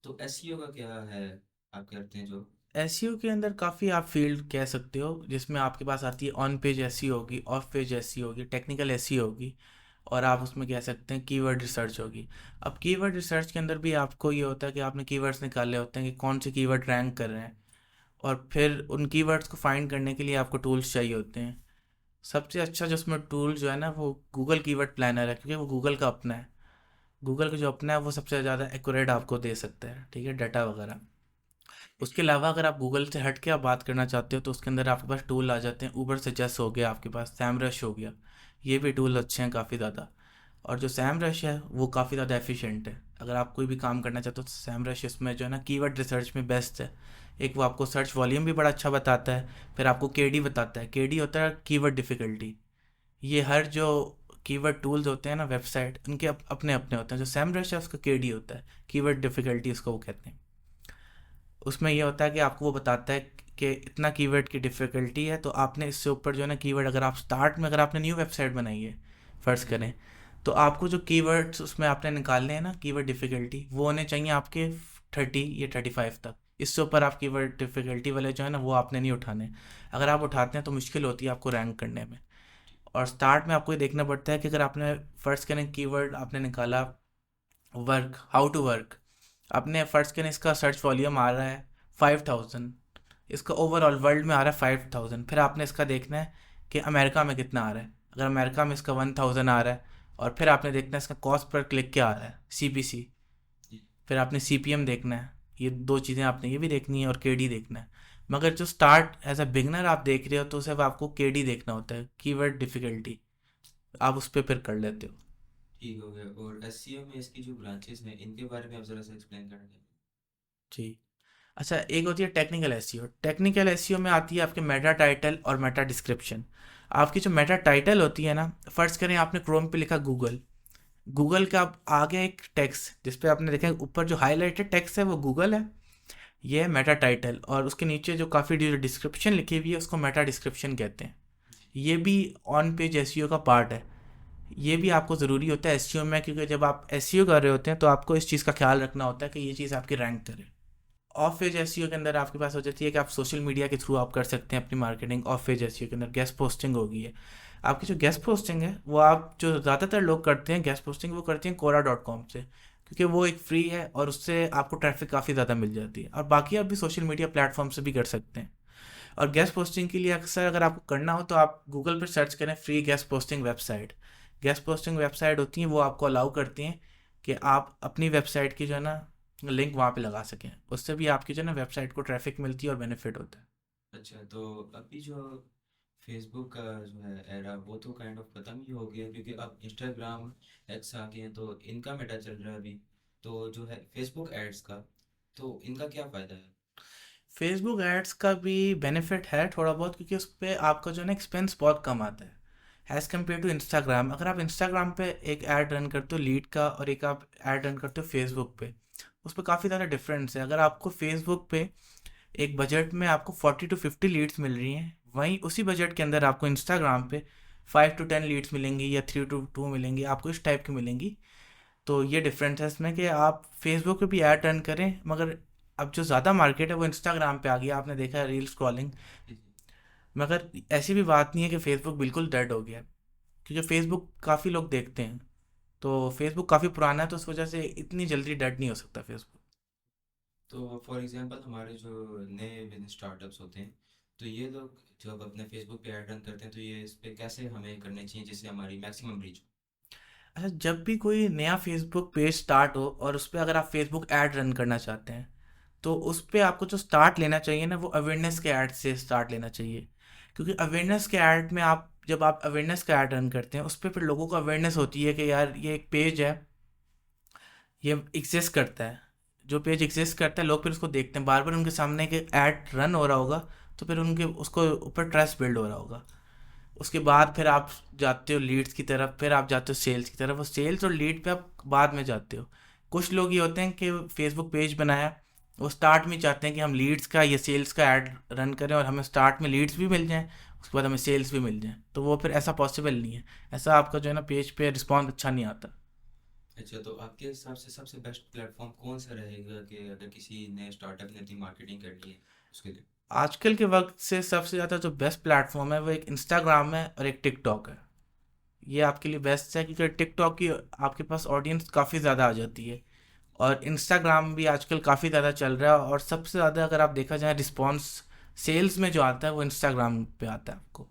तो एसईओ का क्या है, आप करते हैं जो? एसईओ के अंदर काफ़ी आप फील्ड कह सकते हो, जिसमें आपके पास आती है ऑन पेज एसईओ होगी, ऑफ पेज एसईओ होगी, टेक्निकल एसईओ होगी, और आप उसमें कह सकते हैं कीवर्ड रिसर्च होगी। अब कीवर्ड रिसर्च के अंदर भी आपको ये होता है कि आपने कीवर्ड्स निकाले होते हैं कि कौन से कीवर्ड रैंक कर रहे हैं, और फिर उन कीवर्ड्स को फाइंड करने के लिए आपको टूल्स चाहिए होते हैं। सबसे अच्छा जो उसमें टूल जो है ना, वो गूगल कीवर्ड प्लानर है, क्योंकि वो गूगल का अपना है। गूगल का जो अपना है वो सबसे ज़्यादा एक्यूरेट आपको दे सकता है, ठीक है, डाटा वगैरह। उसके अलावा अगर आप गूगल से हट के आप बात करना चाहते हो तो उसके अंदर आपके पास टूल आ जाते हैं। ऊबर सजेस्ट हो गया, आपके पास सैमरश हो गया, ये भी टूल अच्छे हैं काफ़ी ज़्यादा। और जो सैमरश है वो काफ़ी ज़्यादा एफिशिएंट है। अगर आप कोई भी काम करना चाहते हो तो सैमरश इसमें जो है ना कीवर्ड रिसर्च में बेस्ट है। एक वो आपको सर्च वॉल्यूम भी बड़ा अच्छा बताता है, फिर आपको केडी बताता है। केडी होता है कीवर्ड डिफ़िकल्टी। ये हर जो कीवर्ड टूल्स होते हैं ना वेबसाइट, उनके अपने अपने होते हैं। जो सैमरश है उसका केडी होता है, कीवर्ड डिफ़िकल्टी उसको वो कहते हैं। उसमें ये होता है कि आपको वो बताता है कि इतना कीवर्ड की डिफ़िकल्टी है, तो आपने इससे ऊपर जो है ना कीवर्ड, अगर आप स्टार्ट में अगर आपने न्यू वेबसाइट बनाई है फ़र्ज़ जी। करें, तो आपको जो कीवर्ड्स उसमें आपने निकालने हैं ना कीवर्ड डिफ़िकल्टी, वो होने चाहिए आपके 30 या 35 तक। इससे ऊपर आप कीवर्ड डिफ़िकल्टी वाले जो है ना वो आपने नहीं उठाने। अगर आप उठाते हैं तो मुश्किल होती है आपको रैंक करने में। और स्टार्ट में आपको ये देखना पड़ता है कि अगर आपने फ़र्ज़ करें कीवर्ड आपने निकाला वर्क, हाउ टू वर्क, आपने फ़र्ज़ करें इसका सर्च वॉल्यूम आ रहा है 5000, इसका ओवरऑल वर्ल्ड में आ रहा है 5000, फिर आपने इसका देखना है कि अमेरिका में कितना आ रहा है। अगर अमेरिका में इसका 1000 आ रहा है, और फिर आपने देखना है इसका कॉस्ट पर क्लिक क्या आ रहा है, सीपीसी। जी। फिर आपने सीपीएम देखना है। ये दो चीज़ें आपने ये भी देखनी है और केडी देखना है। मगर जो स्टार्ट एज अ बिगनर आप देख रहे हो तो सिर्फ आपको केडी देखना होता है, कीवर्ड डिफ़िकल्टी, आप उस पर फिर कर लेते हो। ठीक हो गया। और एसईओ में इसकी जो ब्रांचेस हैं इनके बारे में आप ज़रा सा एक्सप्लेन करेंगे? जी। अच्छा, एक होती है टेक्निकल एसईओ। टेक्निकल एसईओ में आती है आपके मेटा टाइटल और मेटा डिस्क्रिप्शन। आपकी जो मेटा टाइटल होती है ना, फ़र्ज़ करें आपने क्रोम पे लिखा गूगल, गूगल का आ गया एक टेक्स्ट जिस पे आपने देखा है ऊपर जो हाईलाइटेड टेक्स्ट है वो गूगल है। ये है मेटा टाइटल, और उसके नीचे जो काफ़ी जो डिस्क्रिप्शन लिखी हुई है उसको मेटा डिस्क्रिप्शन कहते हैं। जी। ये भी ऑन पेज एसईओ का पार्ट है। ये भी आपको ज़रूरी होता है एसईओ में, क्योंकि जब आप एसईओ कर रहे होते हैं तो आपको इस चीज़ का ख्याल रखना होता है कि ये चीज़ आपकी रैंक करे। ऑफ पेज एसईओ के अंदर आपके पास हो जाती है कि आप सोशल मीडिया के थ्रू आप कर सकते हैं अपनी मार्केटिंग। ऑफ पेज एसईओ के अंदर गेस्ट पोस्टिंग होगी है। आपकी जो गेस्ट पोस्टिंग है वो आप जो ज़्यादातर लोग करते हैं गेस्ट पोस्टिंग वो करते हैं कोरा.com से, क्योंकि वो एक फ्री है और उससे आपको ट्रैफिक काफ़ी ज़्यादा मिल जाती है। और बाकी आप भी सोशल मीडिया प्लेटफॉर्म से भी कर सकते हैं। और गेस्ट पोस्टिंग के लिए अक्सर अगर आपको करना हो तो आप गूगल पर सर्च करें free guest posting website. Guest posting website होती हैं वो आपको अलाउ करती हैं कि आप अपनी वेबसाइट की जो है ना लिंक वहाँ पे लगा सकें। उससे भी आपकी जो है ना वेबसाइट को ट्रैफिक मिलती है और बेनिफिट होता है। अच्छा, तो अभी जो फेसबुक का जो है एरा वो तो काइंड ऑफ खत्म ही हो गया, क्योंकि अब इंस्टाग्राम एक्स आ गए हैं, तो इनका मेटा चल रहा है अभी। तो जो है फेसबुक एड्स का, तो इनका क्या फ़ायदा है? फेसबुक एड्स का भी बेनिफिट है थोड़ा बहुत, क्योंकि उस पर आपका जो है ना एक्सपेंस बहुत कम आता है एज़ कम्पेयर टू इंस्टाग्राम। अगर आप इंस्टाग्राम पे एक ऐड रन करते हो लीड का और एक आप ऐड रन करते हो फेसबुक पे, उस पर काफ़ी ज़्यादा डिफरेंस है। अगर आपको फेसबुक पे एक बजट में आपको 40 to 50 लीड्स मिल रही हैं, वहीं उसी बजट के अंदर आपको इंस्टाग्राम पे 5 to 10 लीड्स मिलेंगी या 3 to 2 मिलेंगी, आपको इस टाइप की मिलेंगी। तो ये डिफरेंस है इसमें कि आप फेसबुक पे भी ऐड रन करें, मगर अब जो ज़्यादा मार्केट है वो इंस्टाग्राम पे आ गया। आपने देखा है रील स्क्रॉलिंग। जी, जी। मगर ऐसी भी बात नहीं है कि फेसबुक बिल्कुल डेड हो गया है, क्योंकि फेसबुक काफ़ी लोग देखते हैं। तो फेसबुक काफ़ी पुराना है तो उस वजह से इतनी जल्दी डेड नहीं हो सकता फेसबुक। तो फॉर एग्जांपल हमारे जो नए बिजनेस स्टार्टअप्स होते हैं, तो ये लोग जब अपने फेसबुक पे ऐड रन करते हैं तो ये इस पे कैसे हमें करने चाहिए जिससे हमारी मैक्सिमम रीच हो? अच्छा, जब भी कोई नया फेसबुक पेज स्टार्ट हो और उस पर अगर आप फेसबुक ऐड रन करना चाहते हैं, तो उस पर आपको जो स्टार्ट लेना चाहिए ना वो अवेयरनेस के ऐड से स्टार्ट लेना चाहिए। क्योंकि अवेयरनेस के ऐड में आप जब आप अवेयरनेस का ऐड रन करते हैं उस पर फिर लोगों को अवेयरनेस होती है कि यार ये एक पेज है, ये एग्जिस्ट करता है। जो पेज एग्जिस्ट करता है लोग फिर उसको देखते हैं, बार बार उनके सामने एक ऐड रन हो रहा होगा, तो फिर उनके उसको ऊपर ट्रस्ट बिल्ड हो रहा होगा। उसके बाद फिर आप जाते हो लीड्स की तरफ, फिर आप जाते हो सेल्स की तरफ, और सेल्स और लीड पे आप बाद में जाते हो। कुछ लोग ये होते हैं कि फेसबुक पेज बनाया, वो स्टार्ट में चाहते हैं कि हम लीड्स का या सेल्स का ऐड रन करें और हमें स्टार्ट में लीड्स भी मिल जाएं, उसके बाद हमें सेल्स भी मिल जाएं। तो वो फिर ऐसा पॉसिबल नहीं है। ऐसा आपका जो है ना पेज पे रिस्पॉन्स अच्छा नहीं आता। अच्छा, तो आपके हिसाब से सबसे बेस्ट प्लेटफॉर्म कौन सा रहेगा कि अगर किसी नए स्टार्टअप ने अपनी मार्केटिंग करनी है उसके लिए? आजकल के वक्त से सबसे ज़्यादा जो बेस्ट प्लेटफॉर्म है वो एक इंस्टाग्राम है और एक टिकटॉक है। ये आपके लिए बेस्ट है क्योंकि टिकटॉक की आपके पास ऑडियंस काफ़ी ज़्यादा आ जाती है, और इंस्टाग्राम भी आजकल काफ़ी ज़्यादा चल रहा है, और सबसे ज़्यादा अगर आप देखा जाए रिस्पॉन्स सेल्स में जो आता है वो इंस्टाग्राम पे आता है। आपको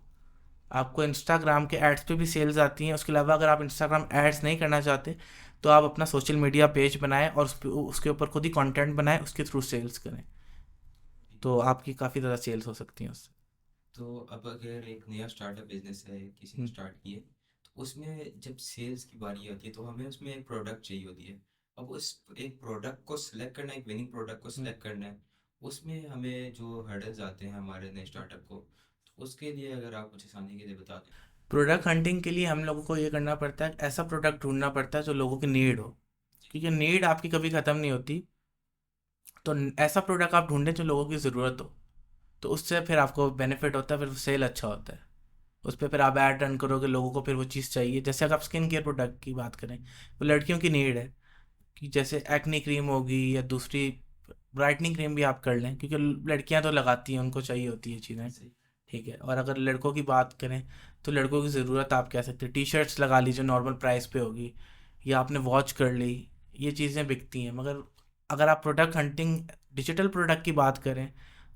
आपको इंस्टाग्राम के एड्स पे भी सेल्स आती हैं। उसके अलावा अगर आप इंस्टाग्राम एड्स नहीं करना चाहते तो आप अपना सोशल मीडिया पेज बनाएं और उसके ऊपर खुद ही कंटेंट बनाएं, उसके थ्रू सेल्स करें, तो आपकी काफ़ी ज़्यादा सेल्स हो सकती हैं उससे। तो अब अगर एक नया स्टार्टअप बिजनेस है, किसी ने हम्म, स्टार्ट किए, तो उसमें जब सेल्स की बारी आती है तो हमें उसमें एक प्रोडक्ट चाहिए होती है। अब उस एक प्रोडक्ट को सिलेक्ट करना, एक विनिंग प्रोडक्ट को हम्म। सिलेक्ट करना है, उसमें हमें जो हर्डल्स आते हैं हमारे नए स्टार्टअप को, तो उसके लिए अगर आप कुछ आसानी के लिए बता दें। प्रोडक्ट हंटिंग के लिए हम लोगों को ये करना पड़ता है, ऐसा प्रोडक्ट ढूंढना पड़ता है जो लोगों की नीड हो, क्योंकि नीड आपकी कभी ख़त्म नहीं होती। तो ऐसा प्रोडक्ट आप ढूंढें जो लोगों की ज़रूरत हो, तो उससे फिर आपको बेनिफिट होता है, फिर सेल अच्छा होता है। उस पर फिर आप ऐड रन करोगे, लोगों को फिर वो चीज़ चाहिए। जैसे अगर आप स्किन केयर प्रोडक्ट की बात करें, वो लड़कियों की नीड है कि जैसे एक्ने क्रीम होगी या दूसरी ब्राइटनिंग क्रीम भी आप कर लें, क्योंकि लड़कियां तो लगाती हैं, उनको चाहिए होती है चीज़ें। सही। ठीक है, और अगर लड़कों की बात करें तो लड़कों की ज़रूरत आप कह सकते हैं टी शर्ट्स लगा लीजिए, नॉर्मल प्राइस पे होगी, या आपने वॉच कर ली, ये चीज़ें बिकती हैं। मगर अगर आप प्रोडक्ट हंटिंग डिजिटल प्रोडक्ट की बात करें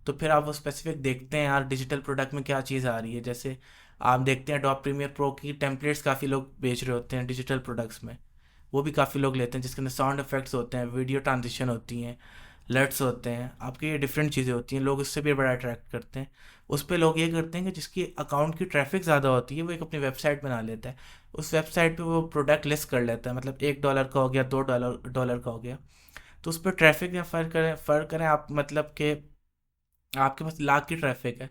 तो फिर आप वो स्पेसिफिक देखते हैं यार डिजिटल प्रोडक्ट में क्या चीज़ आ रही है। जैसे आप देखते हैं डॉट प्रीमियर प्रो की टेम्पलेट्स काफ़ी लोग बेच रहे होते हैं डिजिटल प्रोडक्ट्स में, वो भी काफ़ी लोग लेते हैं, जिसके अंदर साउंड इफेक्ट्स होते हैं, वीडियो ट्रांजिशन होती हैं, लट्स होते हैं, आपके ये डिफरेंट चीज़ें होती हैं, लोग इससे भी बड़ा अट्रैक्ट करते हैं। उस पे लोग ये करते हैं कि जिसकी अकाउंट की ट्रैफिक ज़्यादा होती है वो एक अपनी वेबसाइट बना लेता है, उस वेबसाइट पे वो प्रोडक्ट लिस्ट कर लेता है, मतलब $1 का हो गया, $2 का हो गया। तो उस पर ट्रैफिक या फ़र्क करें आप, मतलब कि आपके पास लाख की ट्रैफिक है,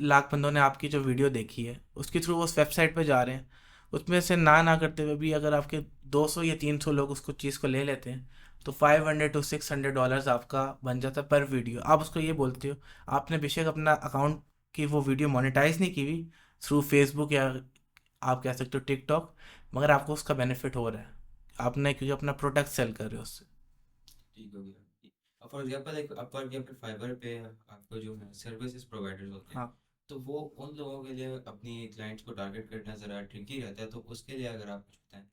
लाख बंदों ने आपकी जो वीडियो देखी है उसके थ्रू वो उस वेबसाइट पे जा रहे हैं, उसमें से ना ना करते हुए भी अगर आपके 200 या 300 लोग उसको चीज़ को ले लेते हैं, तो $500 to $600 आपका बन जाता है पर वीडियो। आप उसको ये बोलते हो, आपने बेशक अपना अकाउंट की वो वीडियो मोनेटाइज नहीं की हुई थ्रू फेसबुक या आप कह सकते हो टिकटॉक, मगर आपको उसका बेनिफिट हो रहा है, आपने क्योंकि अपना प्रोडक्ट सेल कर रहे हो उससे। ठीक हो गया। अब फॉर एग्जाम्पल एक अपवर्क या फिर फाइवर पे आपको जो है सर्विसेज प्रोवाइडर्स होते हैं, हाँ। तो वो उन लोगों के लिए अपनी क्लाइंट्स को टारगेट करना ज़रा ट्रिकी रहता है, तो उसके लिए अगर आप कुछ बताएं।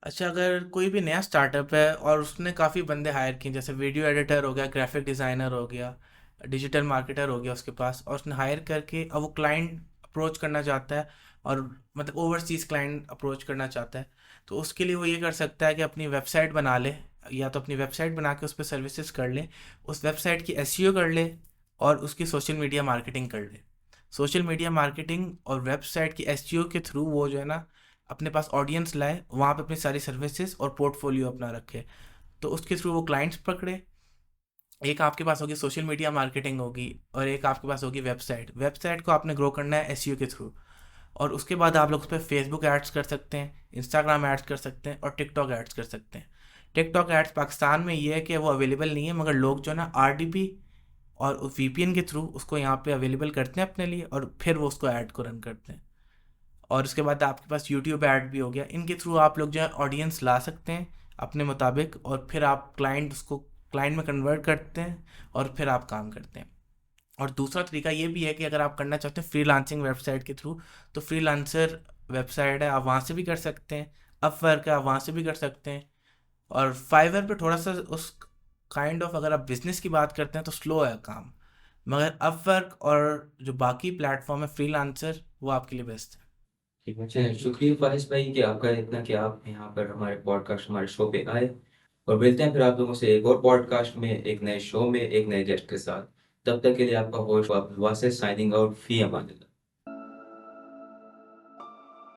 अच्छा, अगर कोई भी नया स्टार्टअप है और उसने काफ़ी बंदे हायर किए, जैसे वीडियो एडिटर हो गया, ग्राफिक डिज़ाइनर हो गया, डिजिटल मार्केटर हो गया उसके पास, और उसने हायर करके अब वो क्लाइंट अप्रोच करना चाहता है, और मतलब ओवरसीज़ क्लाइंट अप्रोच करना चाहता है, तो उसके लिए वो ये कर सकता है कि अपनी वेबसाइट बना ले, या तो अपनी वेबसाइट बना के उस पर सर्विसेज कर ले, उस वेबसाइट की एसईओ कर ले, और उसकी सोशल मीडिया मार्केटिंग कर ले। सोशल मीडिया मार्केटिंग और वेबसाइट की एसईओ के थ्रू वो जो है ना अपने पास ऑडियंस लाए, वहाँ पे अपनी सारी सर्विसेज और पोर्टफोलियो अपना रखे, तो उसके थ्रू वो क्लाइंट्स पकड़े। एक आपके पास होगी सोशल मीडिया मार्केटिंग होगी, और एक आपके पास होगी वेबसाइट। वेबसाइट को आपने ग्रो करना है एसईओ के थ्रू, और उसके बाद आप लोग उस पर फेसबुक एड्स कर सकते हैं, इंस्टाग्राम एड्स कर सकते हैं, और टिकटॉक एड्स कर सकते हैं। टिकटॉक एड्स पाकिस्तान में ये है कि वो अवेलेबल नहीं है, मगर लोग जो है ना आरडीपी और वीपीएन के थ्रू उसको यहाँ पे अवेलेबल करते हैं अपने लिए, और फिर वो उसको ऐड को रन करते हैं। और उसके बाद आपके पास यूट्यूब ऐड भी हो गया, इनके थ्रू आप लोग जो है ऑडियंस ला सकते हैं अपने मुताबिक, और फिर आप क्लाइंट उसको क्लाइंट में कन्वर्ट करते हैं, और फिर आप काम करते हैं। और दूसरा तरीका ये भी है कि अगर आप करना चाहते हैं फ्रीलांसिंग वेबसाइट के थ्रू, तो फ्रीलांसर वेबसाइट है, आप वहाँ से भी कर सकते हैं। अपवर्क है, आप वहाँ से भी कर सकते हैं। और फाइवर पे थोड़ा सा उस काइंड ऑफ अगर आप बिजनेस की बात करते हैं तो स्लो है काम, मगर अपवर्क और जो बाकी प्लेटफॉर्म है फ्रीलांसर, वो आपके लिए बेस्ट है। ठीक है, चलिए शुक्रिया फारिस भाई कि आपका इतना कि आप यहाँ पर हमारे पॉडकास्ट हमारे शो पे आए। और मिलते हैं फिर आप लोगों से एक और पॉडकास्ट में, एक नए शो में, एक नए गेस्ट के साथ। तब तक के लिए आपका होस्ट वासिफ साइनिंग आउट, फी अमान।